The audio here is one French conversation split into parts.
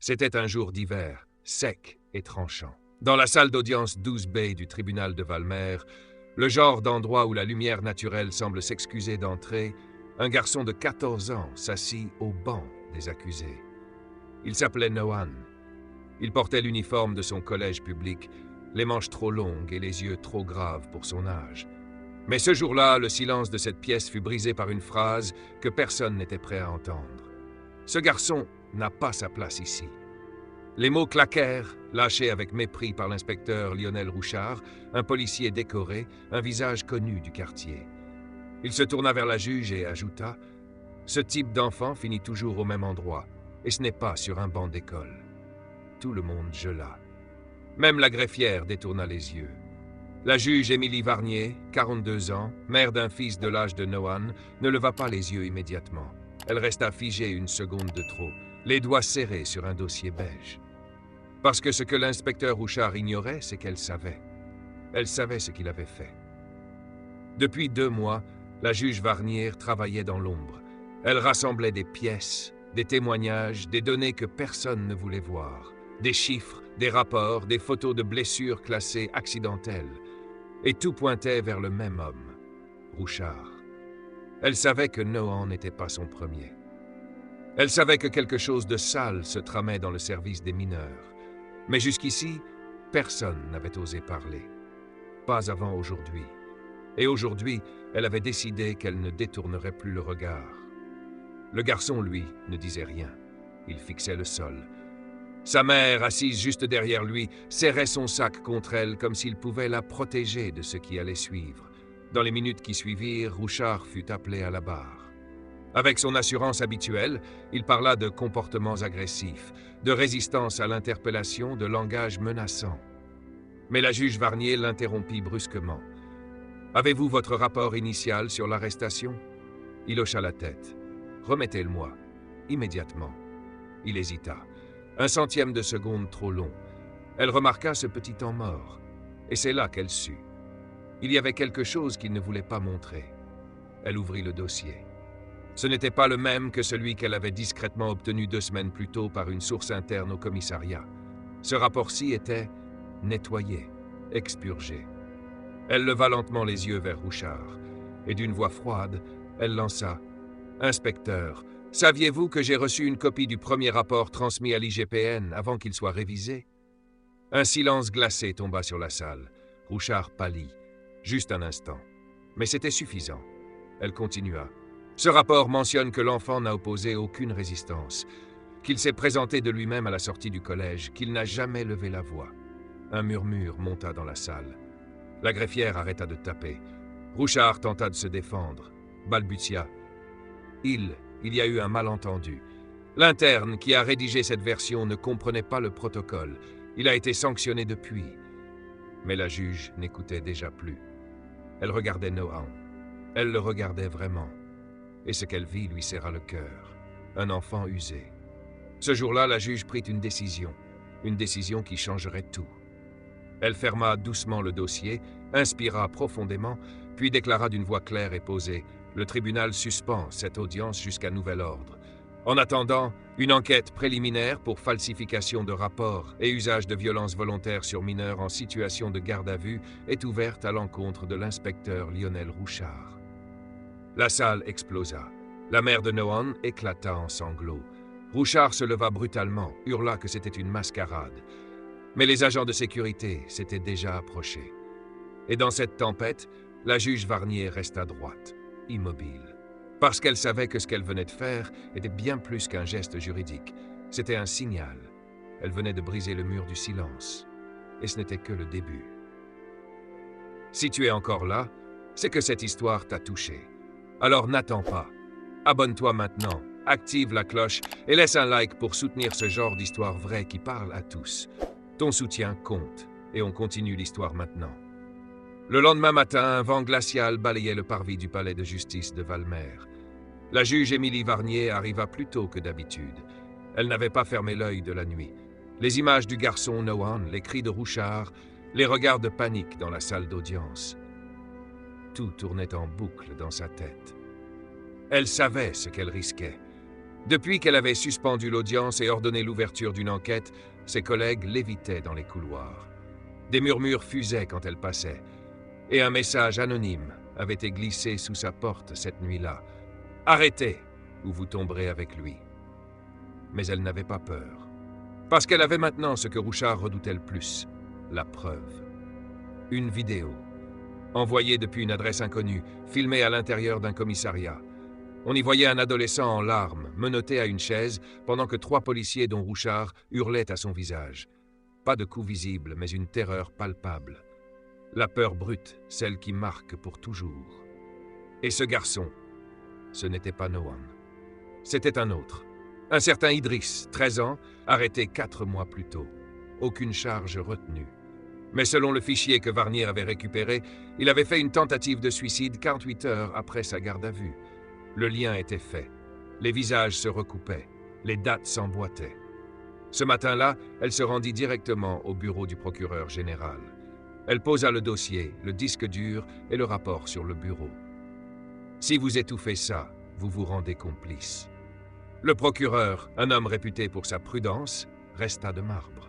C'était un jour d'hiver, sec et tranchant. Dans la salle d'audience 12B du tribunal de Valmer, le genre d'endroit où la lumière naturelle semble s'excuser d'entrer, un garçon de 14 ans s'assit au banc des accusés. Il s'appelait Nohan. Il portait l'uniforme de son collège public, les manches trop longues et les yeux trop graves pour son âge. Mais ce jour-là, le silence de cette pièce fut brisé par une phrase que personne n'était prêt à entendre. « Ce garçon n'a pas sa place ici. » Les mots claquèrent, lâchés avec mépris par l'inspecteur Lionel Rouchard, un policier décoré, un visage connu du quartier. Il se tourna vers la juge et ajouta « Ce type d'enfant finit toujours au même endroit, et ce n'est pas sur un banc d'école. » Tout le monde gela. Même la greffière détourna les yeux. La juge Émilie Varnier, 42 ans, mère d'un fils de l'âge de Nohan, ne leva pas les yeux immédiatement. Elle resta figée une seconde de trop, les doigts serrés sur un dossier beige. Parce que ce que l'inspecteur Rouchard ignorait, c'est qu'elle savait. Elle savait ce qu'il avait fait. Depuis 2 mois, la juge Varnier travaillait dans l'ombre. Elle rassemblait des pièces, des témoignages, des données que personne ne voulait voir, des chiffres, des rapports, des photos de blessures classées accidentelles. Et tout pointait vers le même homme, Rouchard. Elle savait que Nohan n'était pas son premier. Elle savait que quelque chose de sale se tramait dans le service des mineurs. Mais jusqu'ici, personne n'avait osé parler. Pas avant aujourd'hui. Et aujourd'hui, elle avait décidé qu'elle ne détournerait plus le regard. Le garçon, lui, ne disait rien. Il fixait le sol. Sa mère, assise juste derrière lui, serrait son sac contre elle comme s'il pouvait la protéger de ce qui allait suivre. Dans les minutes qui suivirent, Rouchard fut appelé à la barre. Avec son assurance habituelle, il parla de comportements agressifs, de résistance à l'interpellation, de langage menaçant. Mais la juge Varnier l'interrompit brusquement. « Avez-vous votre rapport initial sur l'arrestation » Il hocha la tête. « Remettez-le-moi. » Immédiatement. Il hésita. 1/100 de seconde trop long. Elle remarqua ce petit temps mort. Et c'est là qu'elle sut. Il y avait quelque chose qu'il ne voulait pas montrer. Elle ouvrit le dossier. Ce n'était pas le même que celui qu'elle avait discrètement obtenu 2 semaines plus tôt par une source interne au commissariat. Ce rapport-ci était nettoyé, expurgé. Elle leva lentement les yeux vers Rouchard, et d'une voix froide, elle lança « Inspecteur, saviez-vous que j'ai reçu une copie du premier rapport transmis à l'IGPN avant qu'il soit révisé ?» Un silence glacé tomba sur la salle. Rouchard pâlit. Juste un instant. Mais c'était suffisant. Elle continua. Ce rapport mentionne que l'enfant n'a opposé aucune résistance, qu'il s'est présenté de lui-même à la sortie du collège, qu'il n'a jamais levé la voix. Un murmure monta dans la salle. La greffière arrêta de taper. Rouchard tenta de se défendre, balbutia. Il y a eu un malentendu. L'interne qui a rédigé cette version ne comprenait pas le protocole. Il a été sanctionné depuis. Mais la juge n'écoutait déjà plus. Elle regardait Nohan. Elle le regardait vraiment. Et ce qu'elle vit lui serra le cœur. Un enfant usé. Ce jour-là, la juge prit une décision qui changerait tout. Elle ferma doucement le dossier, inspira profondément, puis déclara d'une voix claire et posée « Le tribunal suspend cette audience jusqu'à nouvel ordre. En attendant, une enquête préliminaire pour falsification de rapports et usage de violences volontaires sur mineurs en situation de garde à vue est ouverte à l'encontre de l'inspecteur Lionel Rouchard. » La salle explosa. La mère de Nohan éclata en sanglots. Rouchard se leva brutalement, hurla que c'était une mascarade. Mais les agents de sécurité s'étaient déjà approchés. Et dans cette tempête, la juge Varnier resta droite, immobile. Parce qu'elle savait que ce qu'elle venait de faire était bien plus qu'un geste juridique. C'était un signal. Elle venait de briser le mur du silence. Et ce n'était que le début. Si tu es encore là, c'est que cette histoire t'a touché. Alors n'attends pas. Abonne-toi maintenant, active la cloche et laisse un like pour soutenir ce genre d'histoire vraie qui parle à tous. Ton soutien compte, et on continue l'histoire maintenant. Le lendemain matin, un vent glacial balayait le parvis du palais de justice de Valmer. La juge Émilie Varnier arriva plus tôt que d'habitude. Elle n'avait pas fermé l'œil de la nuit. Les images du garçon Nohan, les cris de Rouchard, les regards de panique dans la salle d'audience. Tout tournait en boucle dans sa tête. Elle savait ce qu'elle risquait. Depuis qu'elle avait suspendu l'audience et ordonné l'ouverture d'une enquête, ses collègues l'évitaient dans les couloirs. Des murmures fusaient quand elle passait, et un message anonyme avait été glissé sous sa porte cette nuit-là. « Arrêtez, ou vous tomberez avec lui. » Mais elle n'avait pas peur, parce qu'elle avait maintenant ce que Rouchard redoutait le plus, la preuve. Une vidéo, envoyée depuis une adresse inconnue, filmée à l'intérieur d'un commissariat. On y voyait un adolescent en larmes, menotté à une chaise, pendant que 3 policiers, dont Rouchard, hurlaient à son visage. Pas de coup visible, mais une terreur palpable. La peur brute, celle qui marque pour toujours. Et ce garçon, ce n'était pas Nohan. C'était un autre. Un certain Idriss, 13 ans, arrêté 4 mois plus tôt. Aucune charge retenue. Mais selon le fichier que Varnier avait récupéré, il avait fait une tentative de suicide 48 heures après sa garde à vue. Le lien était fait. Les visages se recoupaient. Les dates s'emboîtaient. Ce matin-là, elle se rendit directement au bureau du procureur général. Elle posa le dossier, le disque dur et le rapport sur le bureau. Si vous étouffez ça, vous vous rendez complice. Le procureur, un homme réputé pour sa prudence, resta de marbre.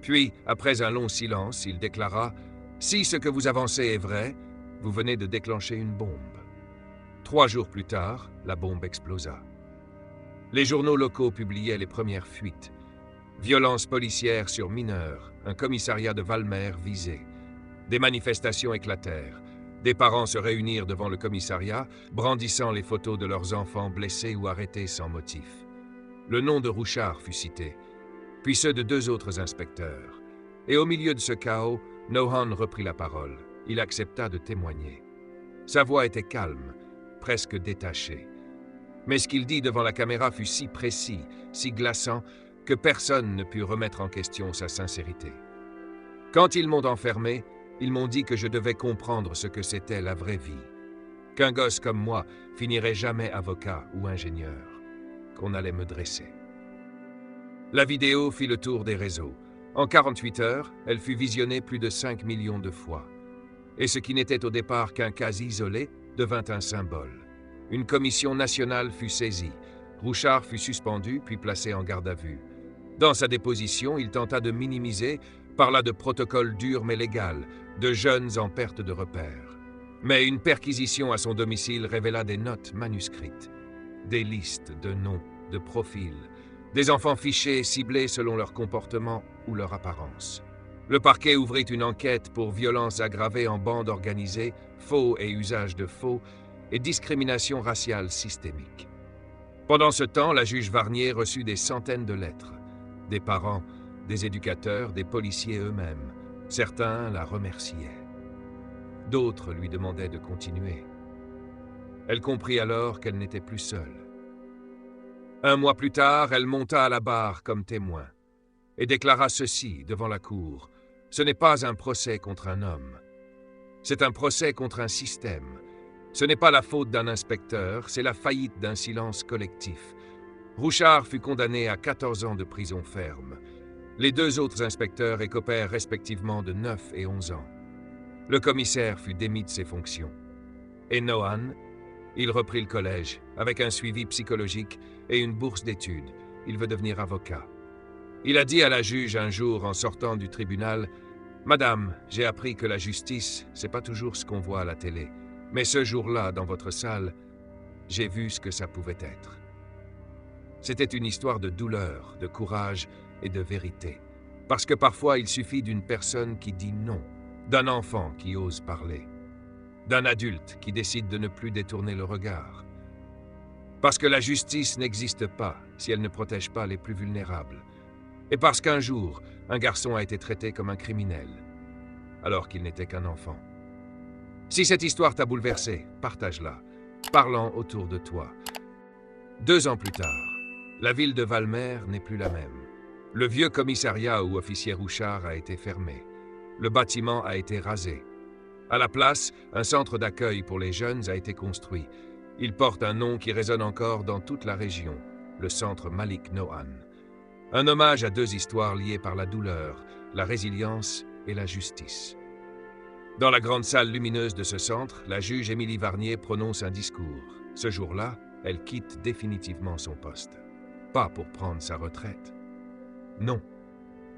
Puis, après un long silence, il déclara « Si ce que vous avancez est vrai, vous venez de déclencher une bombe. » 3 jours plus tard, la bombe explosa. Les journaux locaux publiaient les premières fuites. Violences policières sur mineurs, un commissariat de Valmer visé. Des manifestations éclatèrent. Des parents se réunirent devant le commissariat, brandissant les photos de leurs enfants blessés ou arrêtés sans motif. Le nom de Rouchard fut cité, puis ceux de 2 autres inspecteurs. Et au milieu de ce chaos, Nohan reprit la parole. Il accepta de témoigner. Sa voix était calme, presque détachée. Mais ce qu'il dit devant la caméra fut si précis, si glaçant, que personne ne put remettre en question sa sincérité. Quand ils m'ont enfermé, ils m'ont dit que je devais comprendre ce que c'était la vraie vie, qu'un gosse comme moi finirait jamais avocat ou ingénieur, qu'on allait me dresser. La vidéo fit le tour des réseaux. En 48 heures, elle fut visionnée plus de 5 millions de fois. Et ce qui n'était au départ qu'un cas isolé devint un symbole. Une commission nationale fut saisie. Rouchard fut suspendu puis placé en garde à vue. Dans sa déposition, il tenta de minimiser, parla de protocole dur mais légal, de jeunes en perte de repères. Mais une perquisition à son domicile révéla des notes manuscrites, des listes de noms, de profils, des enfants fichés ciblés selon leur comportement ou leur apparence. Le parquet ouvrit une enquête pour violences aggravées en bande organisée, faux et usage de faux, et discrimination raciale systémique. Pendant ce temps, la juge Varnier reçut des centaines de lettres, des parents, des éducateurs, des policiers eux-mêmes. Certains la remerciaient. D'autres lui demandaient de continuer. Elle comprit alors qu'elle n'était plus seule. 1 mois plus tard, elle monta à la barre comme témoin et déclara ceci devant la cour. Ce n'est pas un procès contre un homme. C'est un procès contre un système. Ce n'est pas la faute d'un inspecteur, c'est la faillite d'un silence collectif. Rouchard fut condamné à 14 ans de prison ferme. Les 2 autres inspecteurs écopèrent respectivement de 9 et 11 ans. Le commissaire fut démis de ses fonctions. Et Nohan, il reprit le collège, avec un suivi psychologique et une bourse d'études. Il veut devenir avocat. Il a dit à la juge un jour en sortant du tribunal « Madame, j'ai appris que la justice, c'est pas toujours ce qu'on voit à la télé. Mais ce jour-là, dans votre salle, j'ai vu ce que ça pouvait être. » C'était une histoire de douleur, de courage et de vérité. Parce que parfois, il suffit d'une personne qui dit non, d'un enfant qui ose parler, d'un adulte qui décide de ne plus détourner le regard. Parce que la justice n'existe pas si elle ne protège pas les plus vulnérables. Et parce qu'un jour, un garçon a été traité comme un criminel, alors qu'il n'était qu'un enfant. Si cette histoire t'a bouleversé, partage-la, parlant autour de toi. 2 ans plus tard, la ville de Valmer n'est plus la même. Le vieux commissariat où officier Rouchard a été fermé. Le bâtiment a été rasé. À la place, un centre d'accueil pour les jeunes a été construit. Il porte un nom qui résonne encore dans toute la région, le centre Malik Nohan. Un hommage à 2 histoires liées par la douleur, la résilience et la justice. Dans la grande salle lumineuse de ce centre, la juge Émilie Varnier prononce un discours. Ce jour-là, Elle quitte définitivement son poste. Pas pour prendre sa retraite. Non.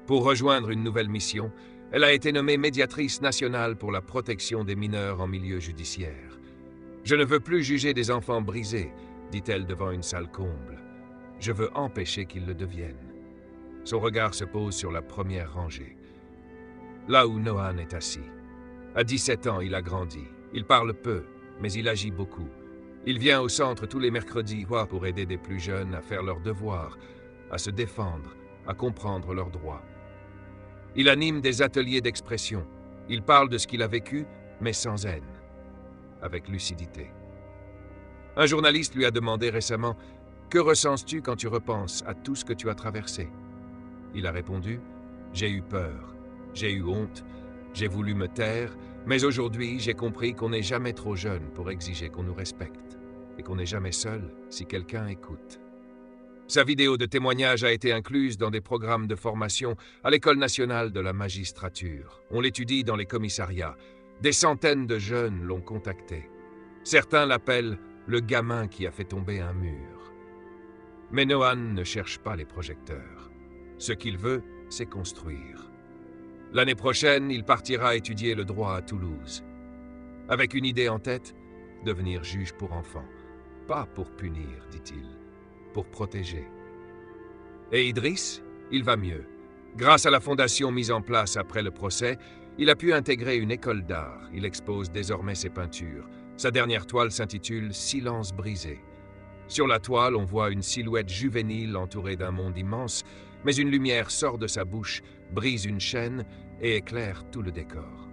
Pour rejoindre une nouvelle mission, elle a été nommée médiatrice nationale pour la protection des mineurs en milieu judiciaire. « Je ne veux plus juger des enfants brisés », dit-elle devant une salle comble. « Je veux empêcher qu'ils le deviennent. » Son regard se pose sur la première rangée, là où Nohan est assis. À 17 ans, il a grandi. Il parle peu, mais il agit beaucoup. Il vient au centre tous les mercredis pour aider des plus jeunes à faire leurs devoirs, à se défendre, à comprendre leurs droits. Il anime des ateliers d'expression. Il parle de ce qu'il a vécu, mais sans haine, avec lucidité. Un journaliste lui a demandé récemment « Que ressens-tu quand tu repenses à tout ce que tu as traversé ?» Il a répondu « J'ai eu peur, j'ai eu honte, j'ai voulu me taire, mais aujourd'hui j'ai compris qu'on n'est jamais trop jeune pour exiger qu'on nous respecte et qu'on n'est jamais seul si quelqu'un écoute. » Sa vidéo de témoignage a été incluse dans des programmes de formation à l'École nationale de la magistrature. On l'étudie dans les commissariats. Des centaines de jeunes l'ont contacté. Certains l'appellent « le gamin qui a fait tomber un mur ». Mais Nohan ne cherche pas les projecteurs. Ce qu'il veut, c'est construire. L'année prochaine, il partira étudier le droit à Toulouse. Avec une idée en tête, devenir juge pour enfants. Pas pour punir, dit-il, pour protéger. Et Idriss, il va mieux. Grâce à la fondation mise en place après le procès, il a pu intégrer une école d'art. Il expose désormais ses peintures. Sa dernière toile s'intitule « Silence brisé ». Sur la toile, on voit une silhouette juvénile entourée d'un monde immense, mais une lumière sort de sa bouche, brise une chaîne et éclaire tout le décor.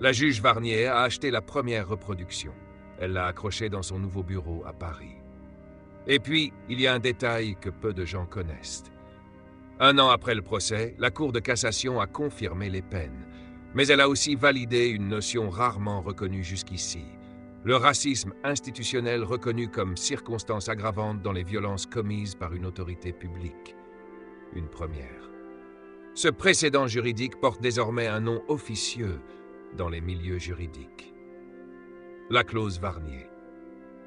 La juge Varnier a acheté la première reproduction. Elle l'a accrochée dans son nouveau bureau à Paris. Et puis, il y a un détail que peu de gens connaissent. 1 an après le procès, la Cour de cassation a confirmé les peines, mais elle a aussi validé une notion rarement reconnue jusqu'ici, le racisme institutionnel reconnu comme circonstance aggravante dans les violences commises par une autorité publique. Une première. Ce précédent juridique porte désormais un nom officieux dans les milieux juridiques. La clause Varnier.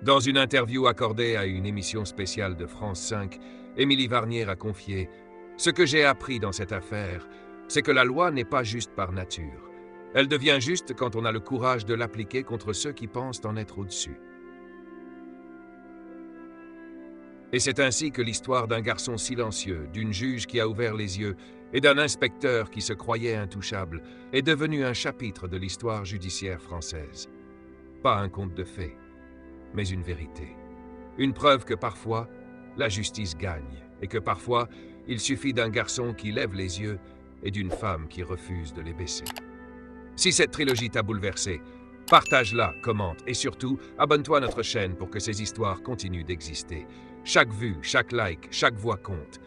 Dans une interview accordée à une émission spéciale de France 5, Émilie Varnier a confié « Ce que j'ai appris dans cette affaire, c'est que la loi n'est pas juste par nature. Elle devient juste quand on a le courage de l'appliquer contre ceux qui pensent en être au-dessus. » Et c'est ainsi que l'histoire d'un garçon silencieux, d'une juge qui a ouvert les yeux et d'un inspecteur qui se croyait intouchable est devenue un chapitre de l'histoire judiciaire française. Pas un conte de fées, mais une vérité. Une preuve que parfois, la justice gagne et que parfois, il suffit d'un garçon qui lève les yeux et d'une femme qui refuse de les baisser. Si cette trilogie t'a bouleversé, partage-la, commente et surtout, abonne-toi à notre chaîne pour que ces histoires continuent d'exister. Chaque vue, chaque like, chaque voix compte.